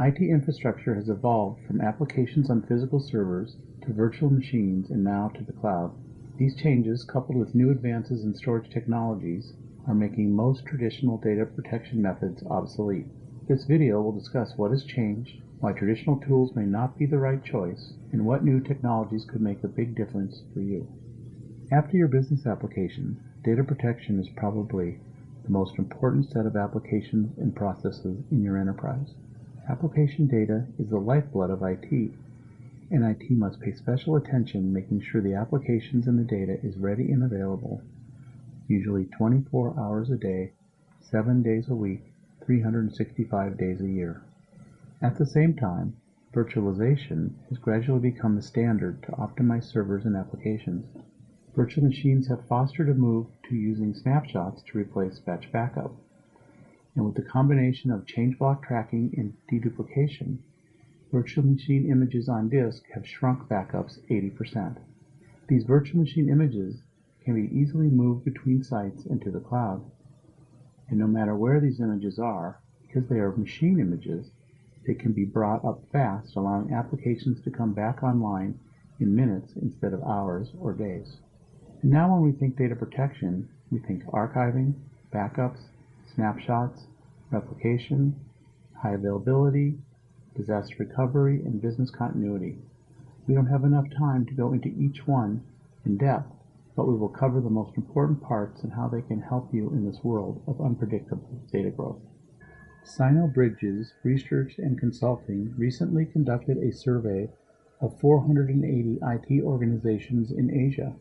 IT infrastructure has evolved from applications on physical servers to virtual machines and now to the cloud. These changes, coupled with new advances in storage technologies, are making most traditional data protection methods obsolete. This video will discuss what has changed, why traditional tools may not be the right choice, and what new technologies could make a big difference for you. After your business application, data protection is probably the most important set of applications and processes in your enterprise. Application data is the lifeblood of IT, and IT must pay special attention making sure the applications and the data is ready and available, usually 24 hours a day, 7 days a week, 365 days a year. At the same time, virtualization has gradually become the standard to optimize servers and applications. Virtual machines have fostered a move to using snapshots to replace batch backup. And with the combination of change block tracking and deduplication, virtual machine images on disk have shrunk backups 80%. These virtual machine images can be easily moved between sites and to the cloud. And no matter where these images are, because they are machine images, they can be brought up fast, allowing applications to come back online in minutes instead of hours or days. And now when we think data protection, we think archiving, backups, snapshots, replication, high availability, disaster recovery, and business continuity. We don't have enough time to go into each one in depth, but we will cover the most important parts and how they can help you in this world of unpredictable data growth. Sino Bridges Research and Consulting recently conducted a survey of 480 IT organizations in Asia.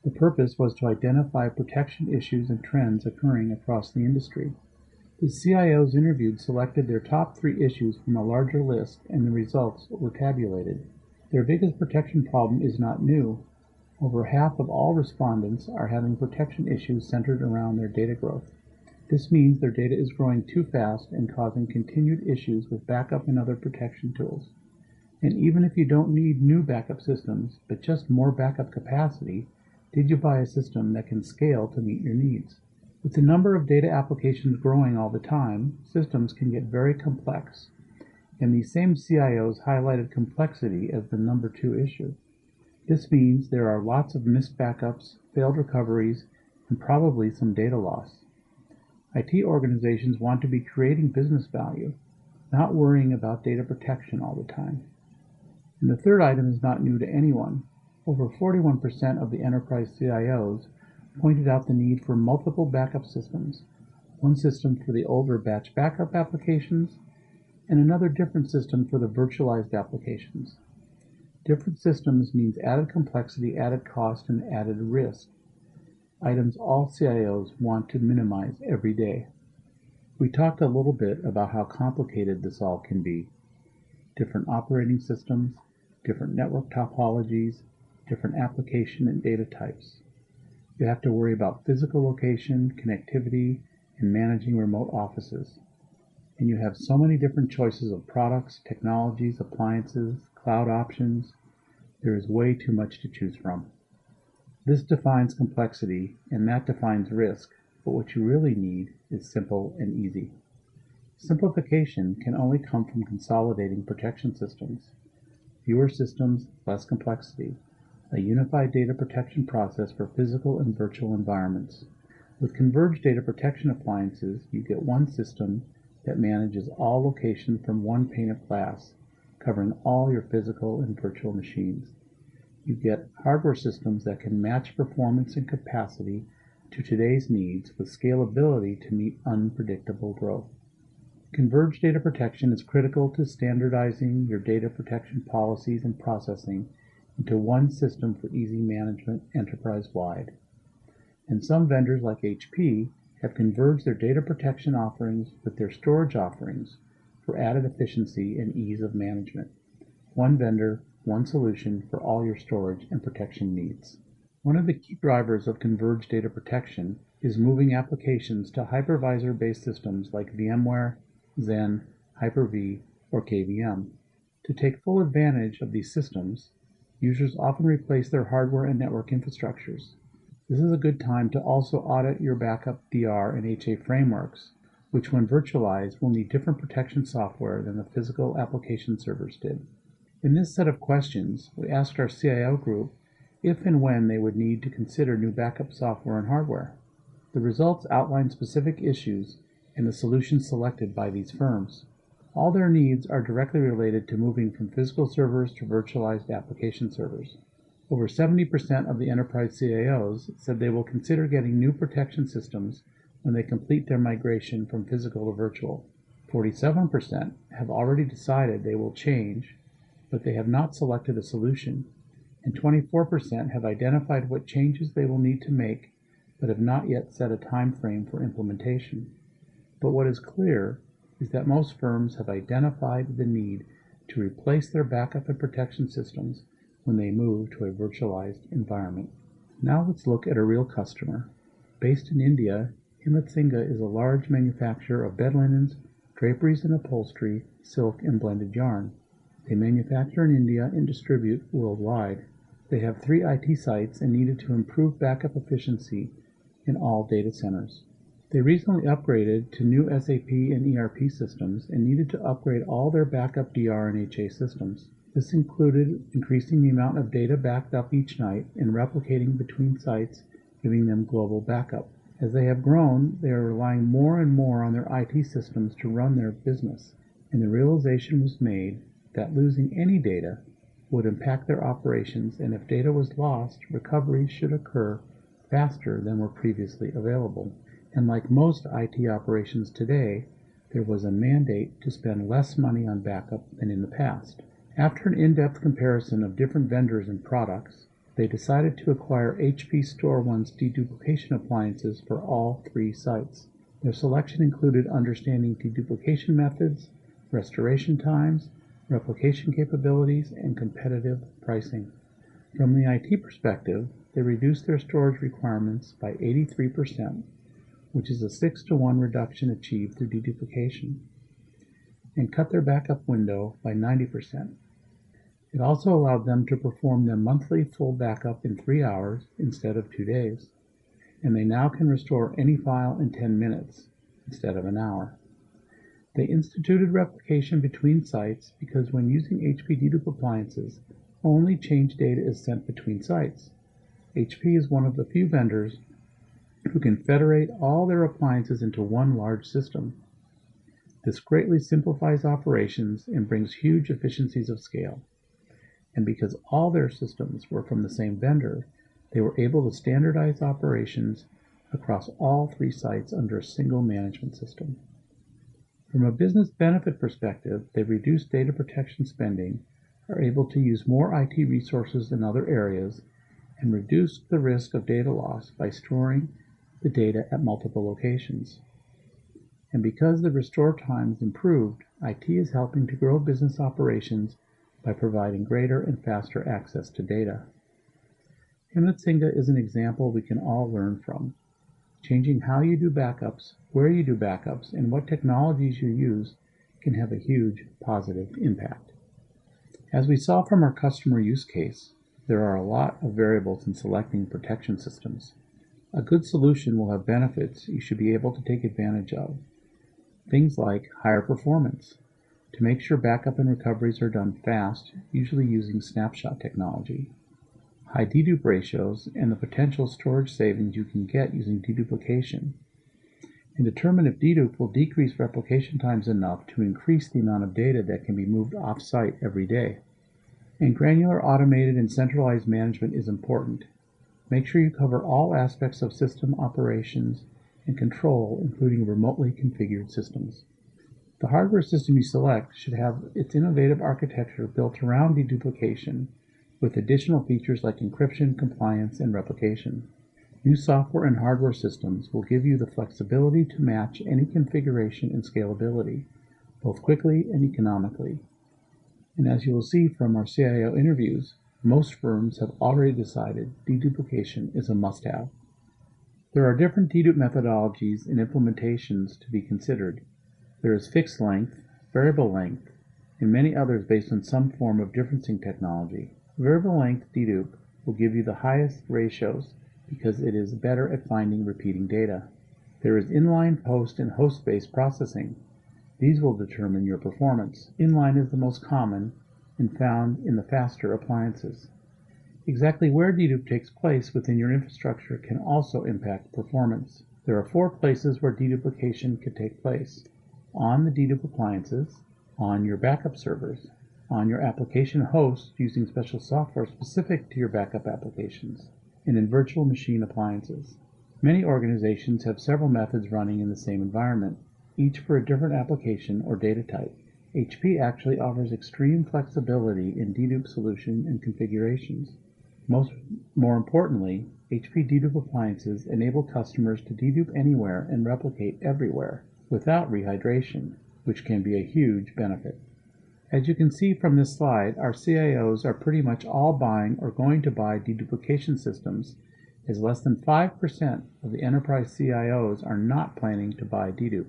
The purpose was to identify protection issues and trends occurring across the industry. The CIOs interviewed selected their top 3 issues from a larger list, and the results were tabulated. Their biggest protection problem is not new. Over half of all respondents are having protection issues centered around their data growth. This means their data is growing too fast and causing continued issues with backup and other protection tools. And even if you don't need new backup systems, but just more backup capacity, did you buy a system that can scale to meet your needs? With the number of data applications growing all the time, systems can get very complex, and these same CIOs highlighted complexity as the number 2 issue. This means there are lots of missed backups, failed recoveries, and probably some data loss. IT organizations want to be creating business value, not worrying about data protection all the time. And the third item is not new to anyone. Over 41% of the enterprise CIOs pointed out the need for multiple backup systems, one system for the older batch backup applications, and another different system for the virtualized applications. Different systems means added complexity, added cost, and added risk, items all CIOs want to minimize every day. We talked a little bit about how complicated this all can be. Different operating systems, different network topologies, different application and data types. You have to worry about physical location, connectivity, and managing remote offices. And you have so many different choices of products, technologies, appliances, cloud options. There is way too much to choose from. This defines complexity, and that defines risk, but what you really need is simple and easy. Simplification can only come from consolidating protection systems. Fewer systems, less complexity. A unified data protection process for physical and virtual environments. With converged data protection appliances, you get one system that manages all locations from one pane of glass, covering all your physical and virtual machines. You get hardware systems that can match performance and capacity to today's needs with scalability to meet unpredictable growth. Converged data protection is critical to standardizing your data protection policies and processing into one system for easy management enterprise-wide. And some vendors like HP have converged their data protection offerings with their storage offerings for added efficiency and ease of management. One vendor, one solution for all your storage and protection needs. One of the key drivers of converged data protection is moving applications to hypervisor-based systems like VMware, Xen, Hyper-V, or KVM. To take full advantage of these systems, users often replace their hardware and network infrastructures. This is a good time to also audit your backup DR and HA frameworks which when virtualized will need different protection software than the physical application servers did. In this set of questions, we asked our CIO group if and when they would need to consider new backup software and hardware. The results outline specific issues and the solutions selected by these firms. All their needs are directly related to moving from physical servers to virtualized application servers. Over 70% of the enterprise CIOs said they will consider getting new protection systems when they complete their migration from physical to virtual. 47% have already decided they will change, but they have not selected a solution, and 24% have identified what changes they will need to make, but have not yet set a time frame for implementation. But what is clear is that most firms have identified the need to replace their backup and protection systems when they move to a virtualized environment. Now let's look at a real customer. Based in India, Himmat Singha is a large manufacturer of bed linens, draperies and upholstery, silk and blended yarn. They manufacture in India and distribute worldwide. They have 3 IT sites and needed to improve backup efficiency in all data centers. They recently upgraded to new SAP and ERP systems and needed to upgrade all their backup DR and HA systems. This included increasing the amount of data backed up each night and replicating between sites, giving them global backup. As they have grown, they are relying more and more on their IT systems to run their business, and the realization was made that losing any data would impact their operations, and if data was lost, recovery should occur faster than were previously available. And like most IT operations today, there was a mandate to spend less money on backup than in the past. After an in-depth comparison of different vendors and products, they decided to acquire HP StoreOne's deduplication appliances for all 3 sites. Their selection included understanding deduplication methods, restoration times, replication capabilities, and competitive pricing. From the IT perspective, they reduced their storage requirements by 83%, which is a 6-to-1 reduction achieved through deduplication, and cut their backup window by 90%. It also allowed them to perform their monthly full backup in 3 hours instead of 2 days, and they now can restore any file in 10 minutes instead of an hour. They instituted replication between sites because when using HP dedupe appliances, only change data is sent between sites. HP is one of the few vendors who can federate all their appliances into one large system. This greatly simplifies operations and brings huge efficiencies of scale. And because all their systems were from the same vendor, they were able to standardize operations across all 3 sites under a single management system. From a business benefit perspective, they reduced data protection spending, are able to use more IT resources in other areas, and reduced the risk of data loss by storing the data at multiple locations. And because the restore times improved, IT is helping to grow business operations by providing greater and faster access to data. Himmat Singha is an example we can all learn from. Changing how you do backups, where you do backups, and what technologies you use can have a huge positive impact. As we saw from our customer use case, there are a lot of variables in selecting protection systems. A good solution will have benefits you should be able to take advantage of. Things like higher performance, to make sure backup and recoveries are done fast, usually using snapshot technology. High dedupe ratios and the potential storage savings you can get using deduplication. And determine if dedupe will decrease replication times enough to increase the amount of data that can be moved off-site every day. And granular automated and centralized management is important. Make sure you cover all aspects of system operations and control, including remotely configured systems. The hardware system you select should have its innovative architecture built around deduplication, with additional features like encryption, compliance, and replication. New software and hardware systems will give you the flexibility to match any configuration and scalability, both quickly and economically. And as you will see from our CIO interviews, most firms have already decided deduplication is a must-have. There are different dedupe methodologies and implementations to be considered. There is fixed length, variable length, and many others based on some form of differencing technology. Variable length dedupe will give you the highest ratios because it is better at finding repeating data. There is inline, post, and host-based processing. These will determine your performance. Inline is the most common and found in the faster appliances. Exactly where dedupe takes place within your infrastructure can also impact performance. There are 4 places where deduplication can take place: on the dedupe appliances, on your backup servers, on your application host using special software specific to your backup applications, and in virtual machine appliances. Many organizations have several methods running in the same environment, each for a different application or data type. HP actually offers extreme flexibility in dedupe solution and configurations. More importantly, HP dedupe appliances enable customers to dedupe anywhere and replicate everywhere without rehydration, which can be a huge benefit. As you can see from this slide, our CIOs are pretty much all buying or going to buy deduplication systems, as less than 5% of the enterprise CIOs are not planning to buy dedupe.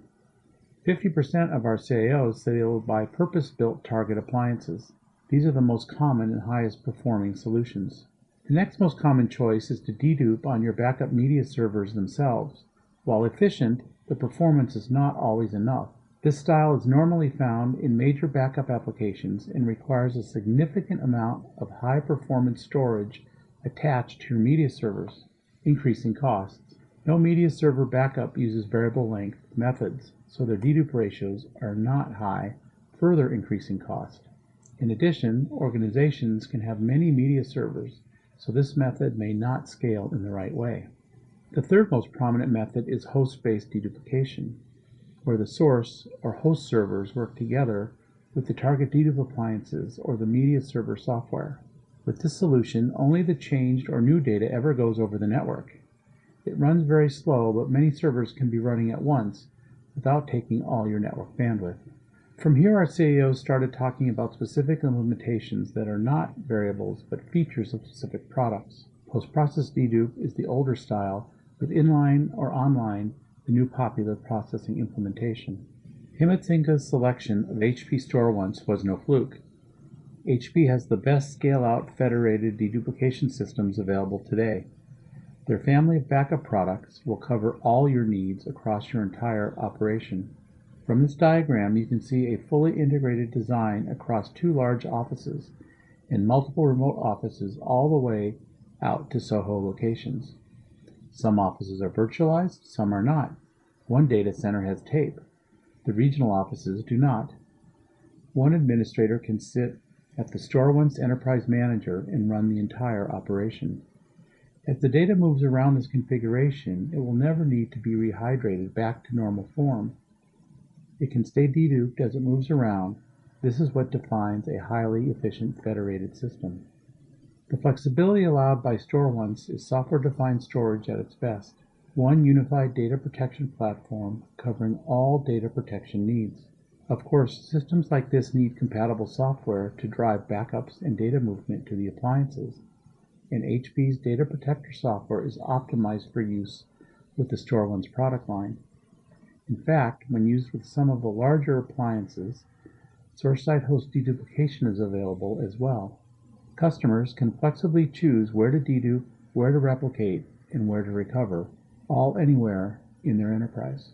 50% of our CIOs say they will buy purpose-built target appliances. These are the most common and highest performing solutions. The next most common choice is to dedupe on your backup media servers themselves. While efficient, the performance is not always enough. This style is normally found in major backup applications and requires a significant amount of high-performance storage attached to your media servers, increasing costs. No media server backup uses variable length methods, so their dedupe ratios are not high, further increasing cost. In addition, organizations can have many media servers, so this method may not scale in the right way. The third most prominent method is host-based deduplication, where the source or host servers work together with the target dedupe appliances or the media server software. With this solution, only the changed or new data ever goes over the network. It runs very slow, but many servers can be running at once without taking all your network bandwidth. From here, our CIOs started talking about specific implementations that are not variables but features of specific products. Post-process dedupe is the older style, with inline or online the new popular processing implementation. Himmet Singh's selection of HP StoreOnce was no fluke. HP has the best scale-out federated deduplication systems available today. Their family of backup products will cover all your needs across your entire operation. From this diagram, you can see a fully integrated design across 2 large offices and multiple remote offices all the way out to SOHO locations. Some offices are virtualized, some are not. One data center has tape. The regional offices do not. One administrator can sit at the StoreOnce Enterprise Manager and run the entire operation. As the data moves around this configuration, it will never need to be rehydrated back to normal form. It can stay deduped as it moves around. This is what defines a highly efficient federated system. The flexibility allowed by StoreOnce is software-defined storage at its best. One unified data protection platform covering all data protection needs. Of course, systems like this need compatible software to drive backups and data movement to the appliances, and HP's Data Protector software is optimized for use with the StoreOnce product line. In fact, when used with some of the larger appliances, source-side host deduplication is available as well. Customers can flexibly choose where to dedupe, where to replicate, and where to recover, all anywhere in their enterprise.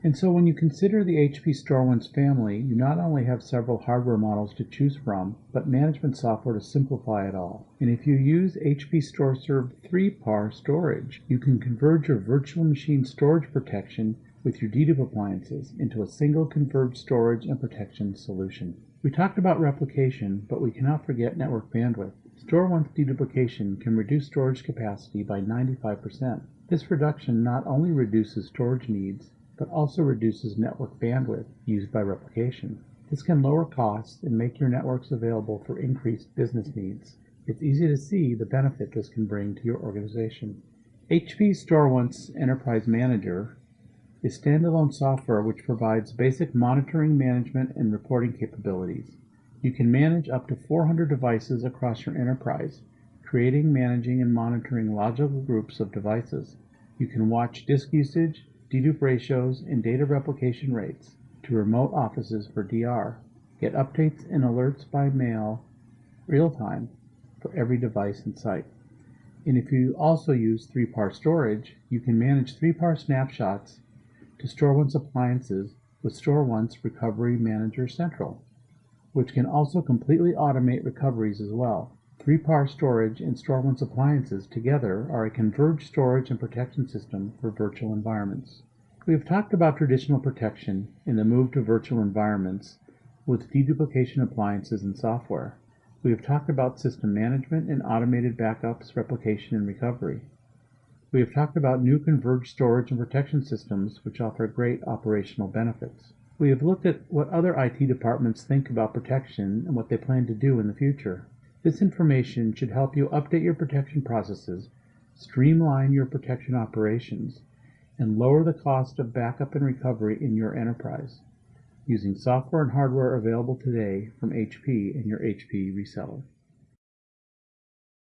And so when you consider the HP StoreOnce family, you not only have several hardware models to choose from, but management software to simplify it all. And if you use HP StoreServe 3PAR storage, you can converge your virtual machine storage protection with your dedupe appliances into a single converged storage and protection solution. We talked about replication, but we cannot forget network bandwidth. StoreOnce deduplication can reduce storage capacity by 95%. This reduction not only reduces storage needs, but also reduces network bandwidth used by replication. This can lower costs and make your networks available for increased business needs. It's easy to see the benefit this can bring to your organization. HP StoreOnce Enterprise Manager is standalone software which provides basic monitoring, management, and reporting capabilities. You can manage up to 400 devices across your enterprise, creating, managing, and monitoring logical groups of devices. You can watch disk usage, dedupe ratios, and data replication rates to remote offices for DR. Get updates and alerts by mail real-time for every device in site. And if you also use 3PAR storage, you can manage 3PAR snapshots to StoreOnce appliances with StoreOnce Recovery Manager Central, which can also completely automate recoveries as well. 3PAR storage and StoreOnce appliances together are a converged storage and protection system for virtual environments. We have talked about traditional protection in the move to virtual environments with deduplication appliances and software. We have talked about system management and automated backups, replication, and recovery. We have talked about new converged storage and protection systems which offer great operational benefits. We have looked at what other IT departments think about protection and what they plan to do in the future. This information should help you update your protection processes, streamline your protection operations, and lower the cost of backup and recovery in your enterprise, using software and hardware available today from HP and your HP reseller.